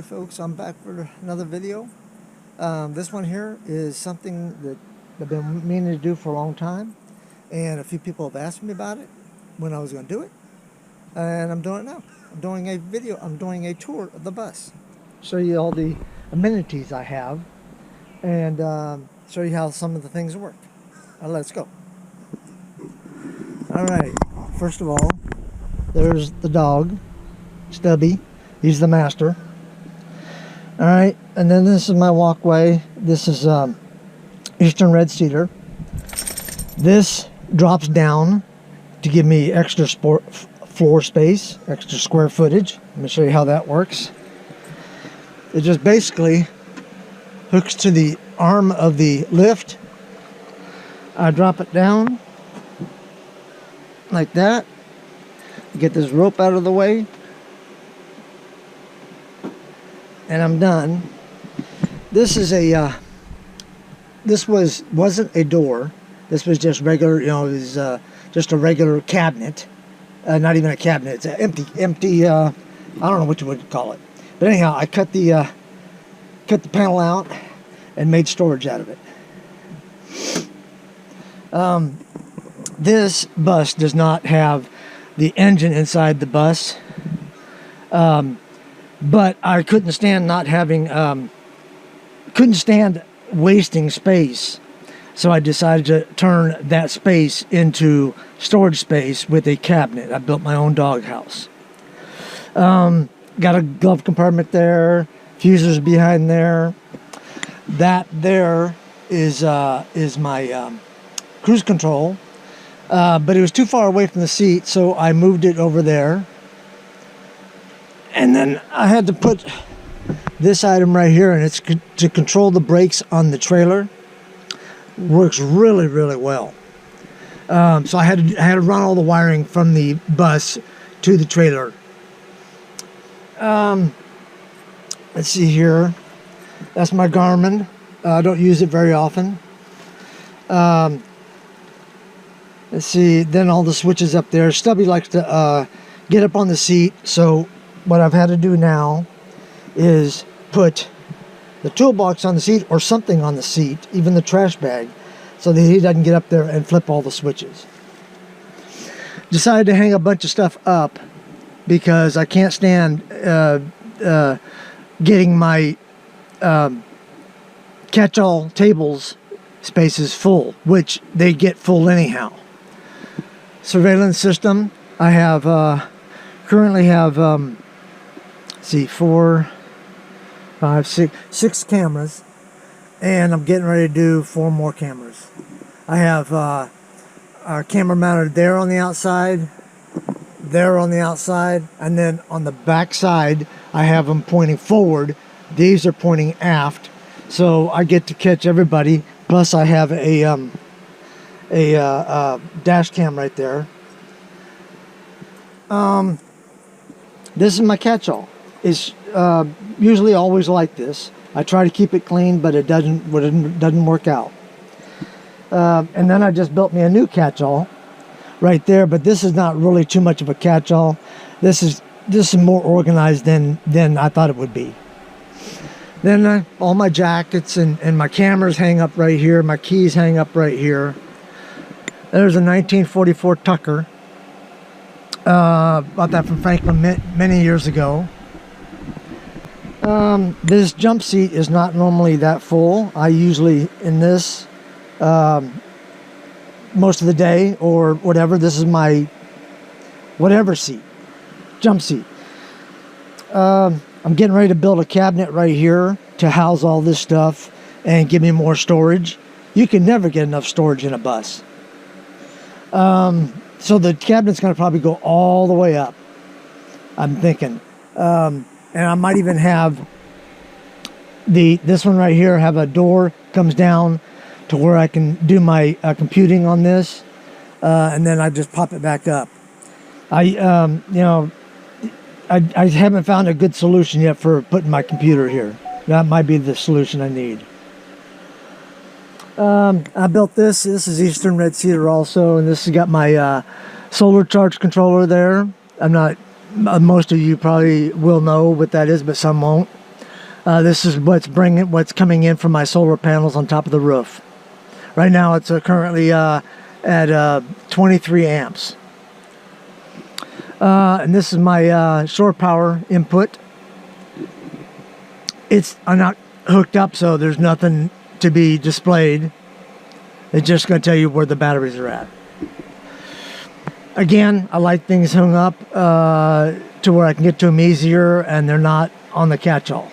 folks, I'm back for another video. This one here is something that I've been meaning to do for a long time, and a few people have asked me about it, when I was going to do it, and I'm doing it now. I'm doing a video, I'm doing a tour of the bus. Show you all the amenities I have, and show you how some of the things work. Let's go. Alright, first of all, there's the dog, Stubby. He's the master. Alright, and then this is my walkway. This is Eastern Red Cedar. This drops down to give me extra floor space, extra square footage. Let me show you how that works. It just basically hooks to the arm of the lift. I drop it down like that. Get this rope out of the way, and I'm done. This is a this wasn't a door. This was just regular, you know, it was just a regular cabinet. Not even a cabinet. It's an empty I don't know what you would call it. But anyhow, I cut the panel out and made storage out of it. This bus does not have the engine inside the bus, but I couldn't stand not having, couldn't stand wasting space, so I decided to turn that space into storage space with a cabinet. I built my own doghouse. Got a glove compartment there, fusers behind there. That there is my cruise control. But it was too far away from the seat, so I moved it over there. And then I had to put this item right here, and it's to control the brakes on the trailer. Works really, really well. So I had to run all the wiring from the bus to the trailer. Let's see here. That's my Garmin. I don't use it very often. Let's see, then all the switches up there. Stubby likes to get up on the seat, so what I've had to do now is put the toolbox on the seat or something on the seat, even the trash bag, so that he doesn't get up there and flip all the switches. Decided to hang a bunch of stuff up because I can't stand getting my catch-all tables spaces full, which they get full anyhow. Surveillance system. I have currently have let's see, 4, 5, 6 cameras, and I'm getting ready to do 4 more cameras. I have our camera mounted there on the outside, there on the outside, and then on the back side I have them pointing forward. These are pointing aft, so I get to catch everybody. Plus I have a dash cam right there. This is my catch-all. It's usually always like this. I try to keep it clean, but it doesn't work out. And then I just built me a new catch-all right there, but this is not really too much of a catch-all. This is more organized than I thought it would be. Then all my jackets and my cameras hang up right here. My keys hang up right here. There's a 1944 Tucker. Bought that from Franklin many years ago. This jump seat is not normally that full. I usually, in this, most of the day or whatever, this is my whatever seat, jump seat. I'm getting ready to build a cabinet right here to house all this stuff and give me more storage. You can never get enough storage in a bus. So the cabinet's going to probably go all the way up, I'm thinking. And I might even have this one right here have a door comes down to where I can do my computing on this, and then I just pop it back up. I haven't found a good solution yet for putting my computer here. That might be the solution I need. I built this. This is Eastern Red Cedar also, and this has got my solar charge controller there. I'm not, most of you probably will know what that is, but some won't. This is what's coming in from my solar panels on top of the roof. Right now it's currently at 23 amps. And this is my shore power input. I'm not hooked up, so there's nothing to be displayed. It's just going to tell you where the batteries are at. Again, I like things hung up to where I can get to them easier and they're not on the catch-all.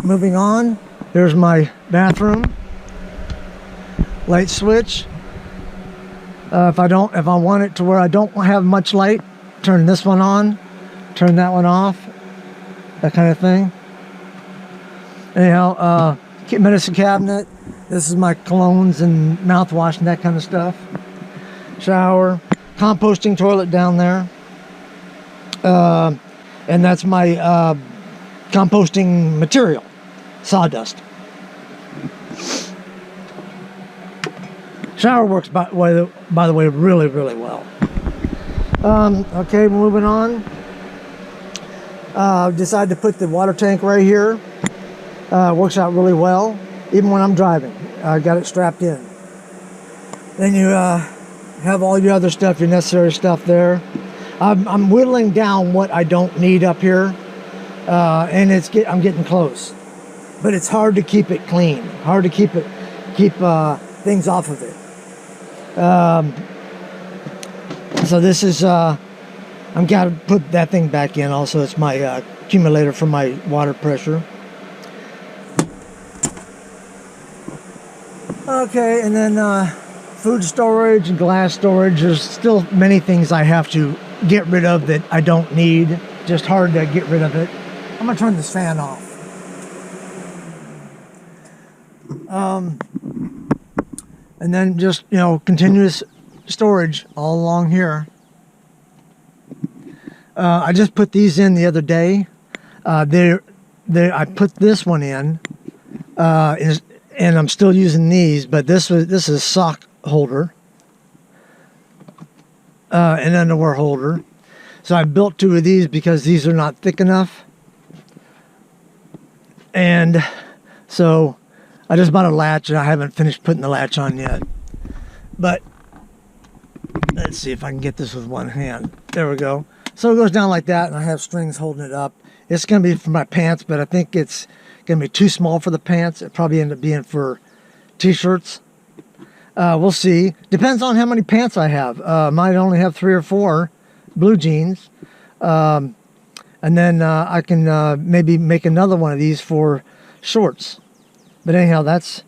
Moving on, there's my bathroom. Light switch. If I want it to where I don't have much light, turn this one on, turn that one off, that kind of thing. Anyhow, medicine cabinet. This is my colognes and mouthwash and that kind of stuff. Shower, composting toilet down there, and that's my composting material, sawdust. Shower works, by the way, really, really well. Okay, moving on. Decided to put the water tank right here. Works out really well, even when I'm driving. I got it strapped in. Then you have all your other stuff, your necessary stuff there. I'm whittling down what I don't need up here, and I'm getting close. But it's hard to keep it clean. Hard to keep things off of it. So this is, I've got to put that thing back in. Also, it's my accumulator for my water pressure. Okay, and then food storage and glass storage. There's still many things I have to get rid of that I don't need. Just hard to get rid of it. I'm gonna turn this fan off. And then just, continuous storage all along here. I just put these in the other day. I put this one in, and I'm still using these, but this is a sock holder, an underwear holder. So I built 2 of these because these are not thick enough. And so I just bought a latch, and I haven't finished putting the latch on yet. But let's see if I can get this with one hand. There we go. So it goes down like that, and I have strings holding it up. It's going to be for my pants, but I think it's going to be too small for the pants. It probably end up being for t-shirts. We'll see. Depends on how many pants I have. Might only have 3 or 4 blue jeans. And then I can maybe make another one of these for shorts. But anyhow, that's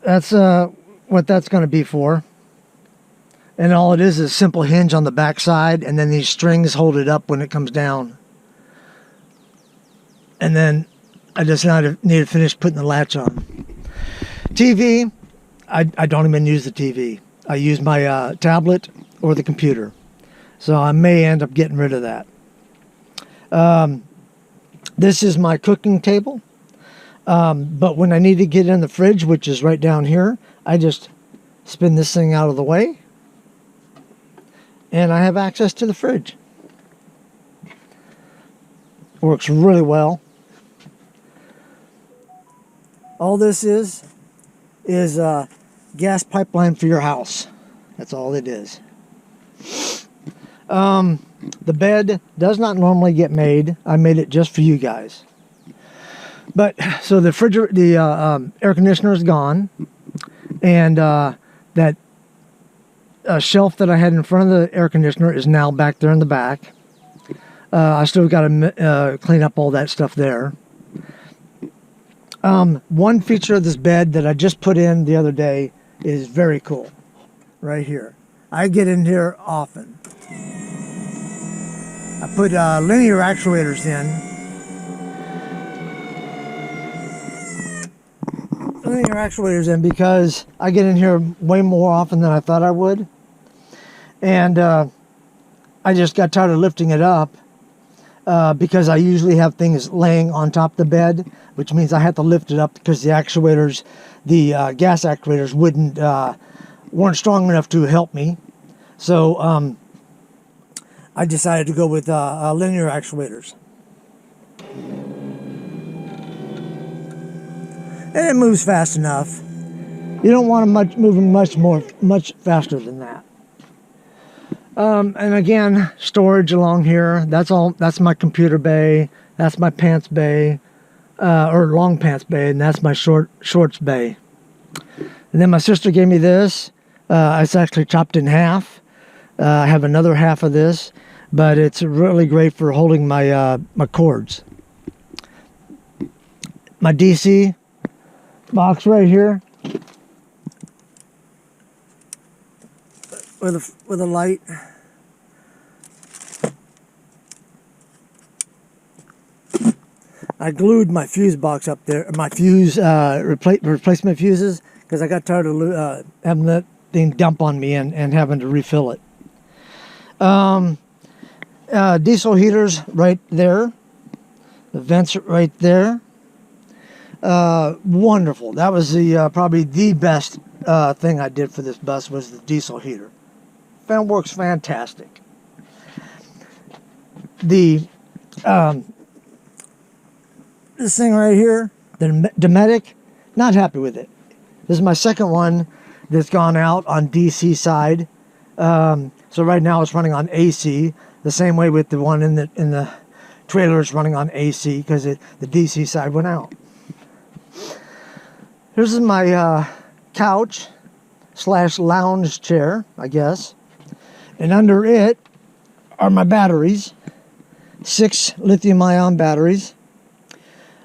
what that's going to be for. And all it is a simple hinge on the back side, and then these strings hold it up when it comes down. And then I just need to finish putting the latch on. TV, I don't even use the TV. I use my tablet or the computer. So I may end up getting rid of that. This is my cooking table. But when I need to get in the fridge, which is right down here, I just spin this thing out of the way. And I have access to the fridge. Works really well. All this is a gas pipeline for your house. That's all it is. The bed does not normally get made. I made it just for you guys. But so the air conditioner is gone, and that shelf that I had in front of the air conditioner is now back there in the back. I still got to clean up all that stuff there. One feature of this bed that I just put in the other day is very cool. Right here. I get in here often. I put linear actuators in. Linear actuators in because I get in here way more often than I thought I would. And I just got tired of lifting it up because I usually have things laying on top of the bed, which means I have to lift it up because the actuators, the gas actuators weren't strong enough to help me. So I decided to go with linear actuators. and it moves fast enough. You don't want to moving much faster than that. And again, storage along here. That's my computer bay. That's my pants bay, or long pants bay, and that's my shorts bay. And then my sister gave me this. It's actually chopped in half. I have another half of this, but it's really great for holding my my cords. My DC box right here with a light. I glued my fuse box up there, my fuse replacement fuses, because I got tired of having that thing dump on me and having to refill it. Diesel heaters right there, the vents right there. Wonderful. That was the probably the best thing I did for this bus was the diesel heater. Works fantastic. The this thing right here, the Dometic, not happy with it. This is my second one that's gone out on DC side. So right now it's running on AC. The same way with the one in the trailer is running on AC because the DC side went out. Here's my couch / lounge chair, I guess. And under it are my batteries. 6 lithium-ion batteries.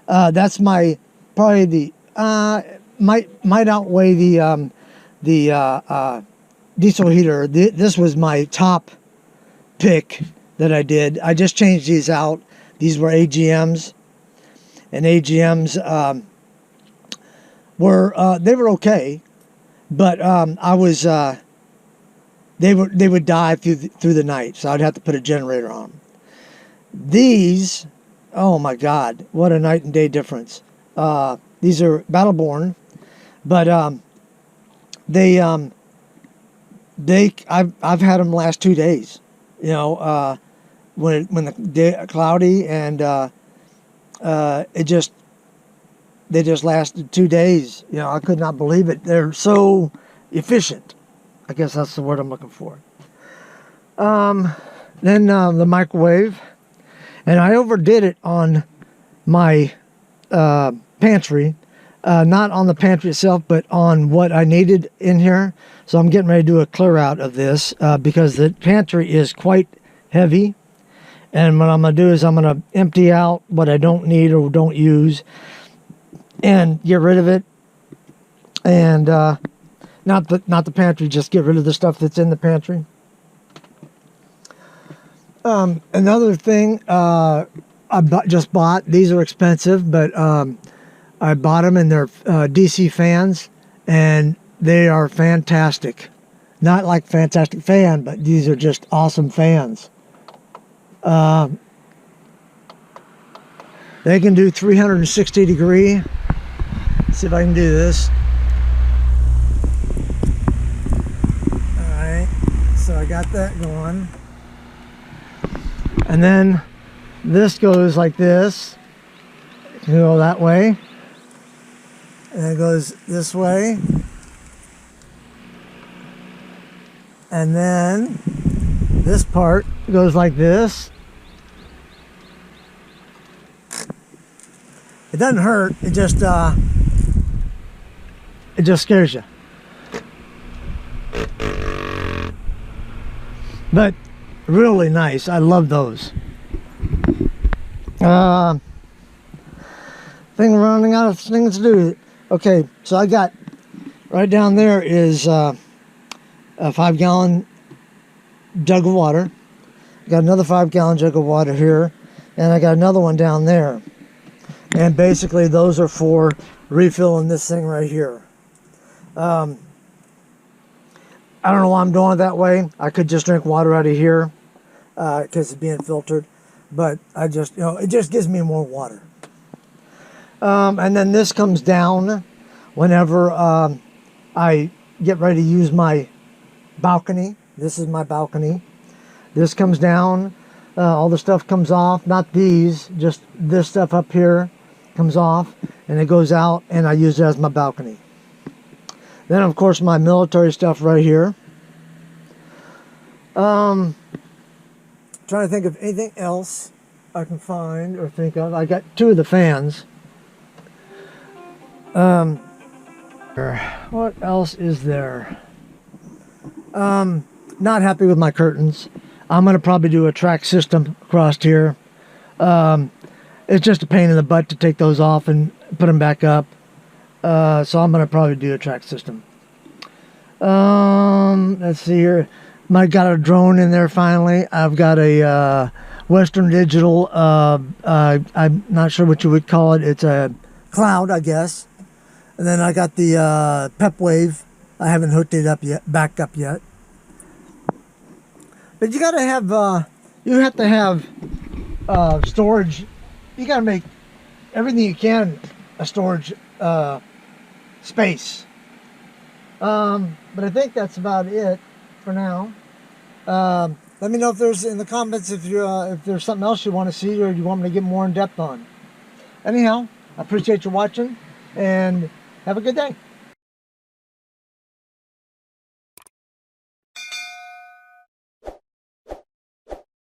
That's my probably the might outweigh the diesel heater. This was my top pick that I did. I just changed these out. These were AGMs, and AGMs they were okay, but I was they would die through the night, so I'd have to put a generator on them. These, oh my God, what a night and day difference. These are Battleborn, but I've had them last 2 days. You know, when the day cloudy, and they just lasted 2 days. You know, I could not believe it. They're so efficient. I guess that's the word I'm looking for. Then the microwave, and I overdid it on my pantry. Not on the pantry itself, but on what I needed in here. So I'm getting ready to do a clear out of this because the pantry is quite heavy. And what I'm going to do is I'm going to empty out what I don't need or don't use and get rid of it. And not the pantry, just get rid of the stuff that's in the pantry. Another thing just bought, these are expensive, but I bought them, and they're DC fans, and they are fantastic. Not like Fantastic Fan, but these are just awesome fans. They can do 360 degree. Let's see if I can do this. Alright, so I got that going. And then this goes like this. You can go that way. And it goes this way. And then this part goes like this. It doesn't hurt, it just scares you. But really nice. I love those. Thing running out of things to do. Okay, so I got right down there is a 5-gallon jug of water. I got another 5-gallon jug of water here, and I got another one down there. And basically those are for refilling this thing right here. I don't know why I'm doing it that way. I could just drink water out of here because it's being filtered, but I just, it just gives me more water. And then this comes down whenever I get ready to use my balcony. This is my balcony. This comes down. All the stuff comes off. Not these, just this stuff up here. comes off and it goes out, and I use it as my balcony. Then of course my military stuff right here. Trying to think of anything else I can find or think of. I got 2 of the fans. What else is there? Not happy with my curtains. I'm going to probably do a track system across here. It's just a pain in the butt to take those off and put them back up. So I'm going to probably do a track system. Let's see here. I got a drone in there finally. I've got a Western Digital. I'm not sure what you would call it. It's a cloud, I guess. And then I got the Pep Wave. I haven't hooked it up yet, back up yet. But you gotta have, you have to have storage. You gotta make everything you can a storage space. But I think that's about it for now. Let me know if there's in the comments if there's something else you want to see or you want me to get more in depth on. Anyhow, I appreciate you watching and have a good day.